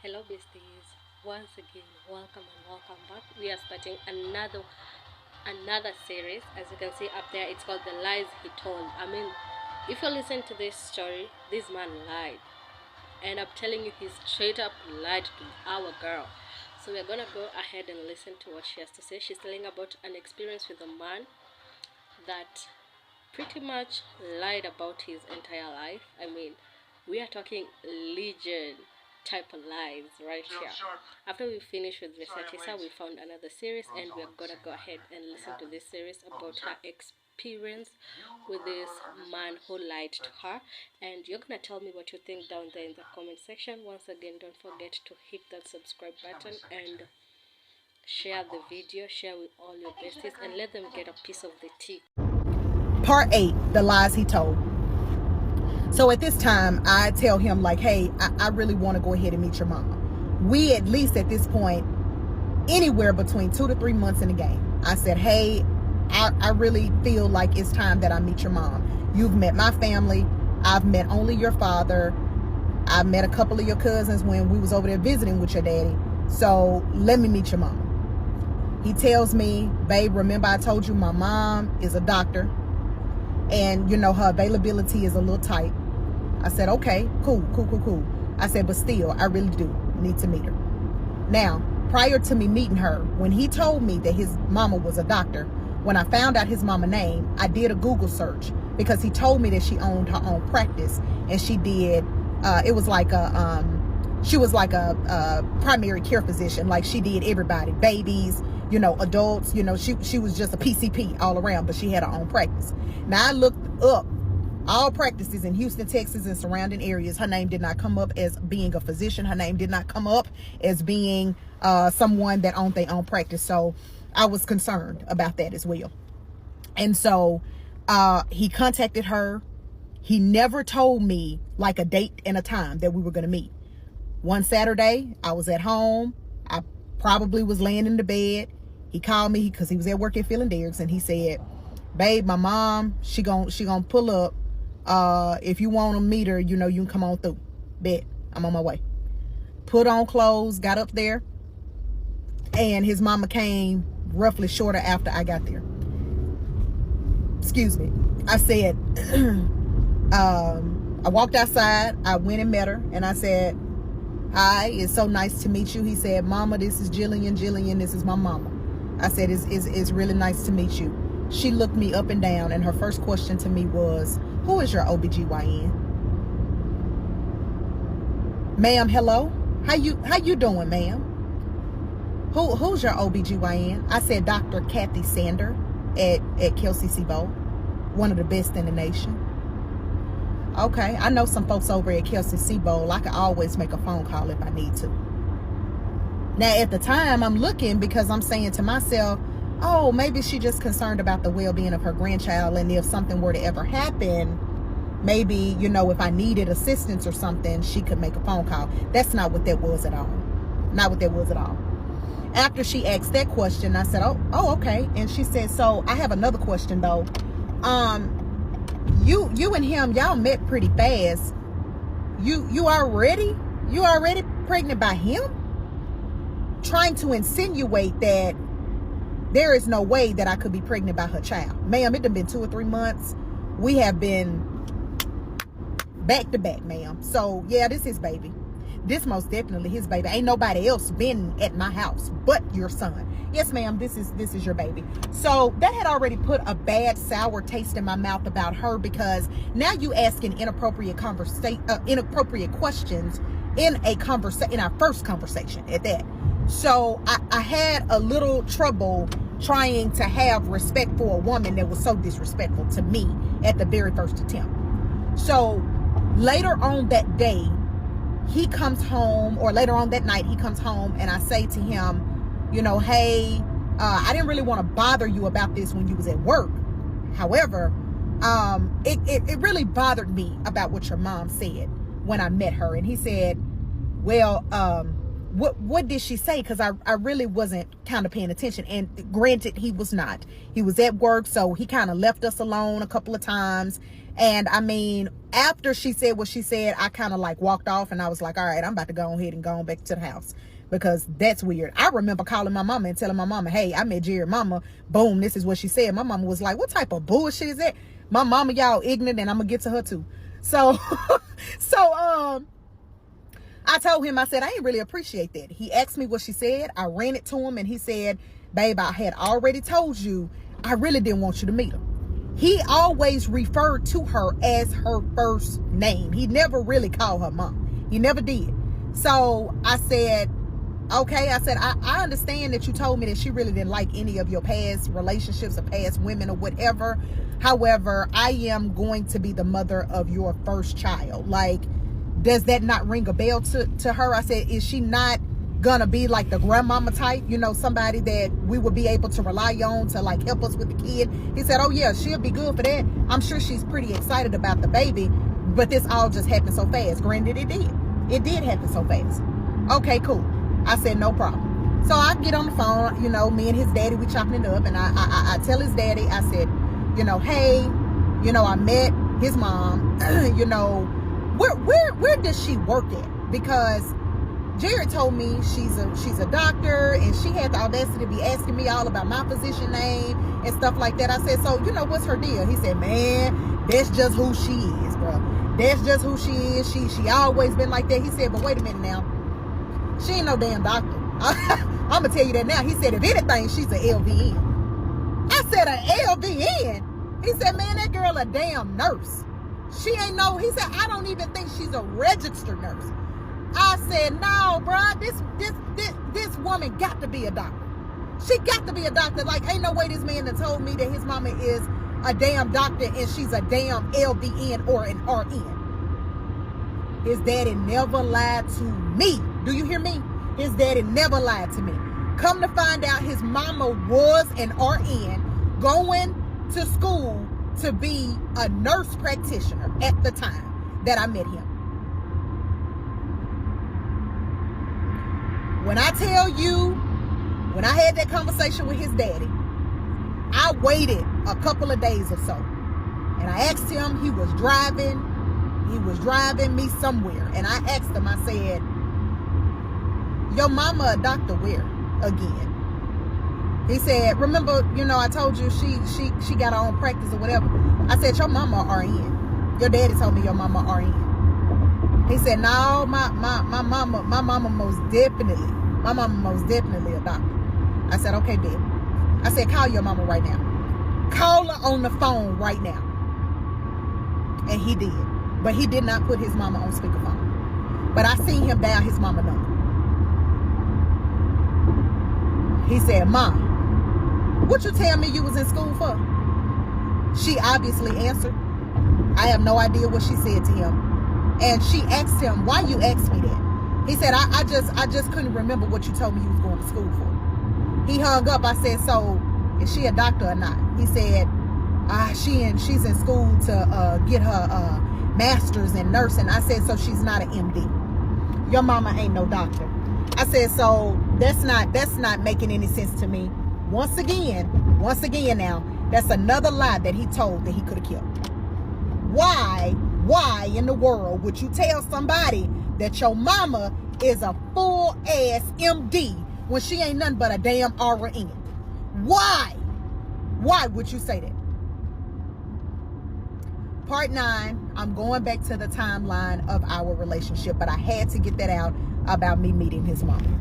Hello besties, once again welcome and welcome back. We are starting another series. As you can see up there, it's called The Lies He Told. I mean, if you listen to this story, this man lied, and I'm telling you, he straight up lied to our girl. So we're gonna go ahead and listen to what she has to say. She's telling about an experience with a man that pretty much lied about his entire life. I mean, we are talking legion type of lies right here. After we finish with Vesatisa, we found another series, and we're gonna go ahead and listen to this series about her experience with this man who lied to her. And you're gonna tell me what you think down there in the comment section. Once again, don't forget to hit that subscribe button and share the video, share with all your besties, and let them get a piece of the tea. Part 8, the lies he told. So at this time, I tell him like, hey, I really want to go ahead and meet your mama. We at least at this point, anywhere between 2 to 3 months in the game. I said, hey, I really feel like it's time that I meet your mom. You've met my family. I've met only your father. I've met a couple of your cousins when we was over there visiting with your daddy. So let me meet your mama. He tells me, babe, remember I told you my mom is a doctor and you know her availability is a little tight. I said, okay, cool. I said, but still, I really do need to meet her. Now, prior to me meeting her, when he told me that his mama was a doctor, when I found out his mama name, I did a Google search because he told me that she owned her own practice and she did, it was like she was like a primary care physician. Like she did everybody, babies, you know, adults, you know, she was just a PCP all around, but she had her own practice. Now I looked up all practices in Houston, Texas and surrounding areas. Her name did not come up as being a physician. Her name did not come up as being someone that owned their own practice. So I was concerned about that as well. And so he contacted her. He never told me like a date and a time that we were going to meet. One Saturday, I was at home. I probably was laying in the bed. He called me because he was at work at Philadelphia, and he said, babe, my mom, she gonna pull up. If you want to meet her, you know, you can come on through. Bet, I'm on my way. Put on clothes, got up there, and his mama came roughly shorter after I got there. Excuse me. I said, I walked outside, I went and met her, and I said, hi, it's so nice to meet you. He said, mama, this is Jillian, this is my mama. I said, it's really nice to meet you. She looked me up and down, and her first question to me was, who is your OBGYN? Ma'am, hello? How you doing, ma'am? Who's your OBGYN? I said, Dr. Kathy Sander at Kelsey Sebo, one of the best in the nation. Okay, I know some folks over at Kelsey Sebo. I can always make a phone call if I need to. Now, at the time, I'm looking because I'm saying to myself, oh, maybe she's just concerned about the well-being of her grandchild, and if something were to ever happen, maybe, you know, if I needed assistance or something, she could make a phone call. That's not what that was at all. Not what that was at all. After she asked that question, I said, oh, okay. And she said, so I have another question though. You and him, y'all met pretty fast. You already pregnant by him? Trying to insinuate that there is no way that I could be pregnant by her child. Ma'am, it done been 2 or 3 months. We have been back to back, ma'am. So yeah, this is baby. This most definitely his baby. Ain't nobody else been at my house but your son. Yes, ma'am, this is your baby. So that had already put a bad sour taste in my mouth about her, because now you asking inappropriate questions in our first conversation at that. So I had a little trouble trying to have respect for a woman that was so disrespectful to me at the very first attempt. So later on that day, he comes home, or later on that night, he comes home, and I say to him, you know, hey, I didn't really want to bother you about this when you was at work. However, it really bothered me about what your mom said when I met her. And he said, well, what did she say? Because I really wasn't kind of paying attention. And granted, he was not. He was at work, so he kind of left us alone a couple of times. And I mean, after she said what she said, I kind of like walked off, and I was like, all right, I'm about to go ahead and go on back to the house, because that's weird. I remember calling my mama and telling my mama, hey, I met Jerry mama. Boom, this is what she said. My mama was like, what type of bullshit is that? My mama, y'all ignorant, and I'm gonna get to her too. So, I told him, I said, I ain't really appreciate that. He asked me what she said. I ran it to him, and he said, babe, I had already told you I really didn't want you to meet her. He always referred to her as her first name. He never really called her mom. He never did. So I said, okay. I said, I understand that you told me that she really didn't like any of your past relationships or past women or whatever. However, I am going to be the mother of your first child. Like, does that not ring a bell to her? I said, is she not gonna be like the grandmama type, you know, somebody that we would be able to rely on to like help us with the kid? He said, oh yeah, she'll be good for that. I'm sure she's pretty excited about the baby, but this all just happened so fast. Granted, it did happen so fast. Okay, cool. I said, no problem. So I get on the phone, you know, me and his daddy, we chopping it up, and I tell his daddy, I said, you know, hey, you know, I met his mom. You know, where does she work at? Because Jared told me she's a doctor, and she had the audacity to be asking me all about my physician name and stuff like that. I said, so, you know, what's her deal? He said, man, that's just who she is, bro. That's just who she is. She always been like that. He said, but wait a minute now. She ain't no damn doctor. I'm going to tell you that now. He said, if anything, she's an LVN. I said, an LVN? He said, man, that girl a damn nurse. She ain't no, he said, I don't even think she's a registered nurse. I said, no, bruh, this woman got to be a doctor. She got to be a doctor. Like, ain't no way this man that told me that his mama is a damn doctor and she's a damn LVN or an RN. His daddy never lied to me. Do you hear me? His daddy never lied to me. Come to find out, his mama was an RN going to school to be a nurse practitioner at the time that I met him. When I tell you, when I had that conversation with his daddy, I waited a couple of days or so. And I asked him, he was driving me somewhere. And I asked him, I said, your mama a doctor where again? He said, remember, you know, I told you she got her own practice or whatever. I said, your mama RN. Your daddy told me your mama RN. He said, no, my mama most definitely a doctor. I said, okay, babe. I said, call your mama right now. Call her on the phone right now. And he did. But he did not put his mama on speakerphone. But I seen him dial his mama number. He said, Mom, what you tell me you was in school for? She obviously answered. I have no idea what she said to him. And she asked him, why you asked me that? He said, I just couldn't remember what you told me you was going to school for. He hung up. I said, so is she a doctor or not? He said, she's in school to get her master's in nursing. I said, so she's not an MD. Your mama ain't no doctor. I said, so that's not making any sense to me. Once again now, that's another lie that he told that he could have killed. Why in the world would you tell somebody that your mama is a full ass MD when she ain't nothing but a damn RN? Why would you say that? Part 9, I'm going back to the timeline of our relationship, but I had to get that out about me meeting his mama.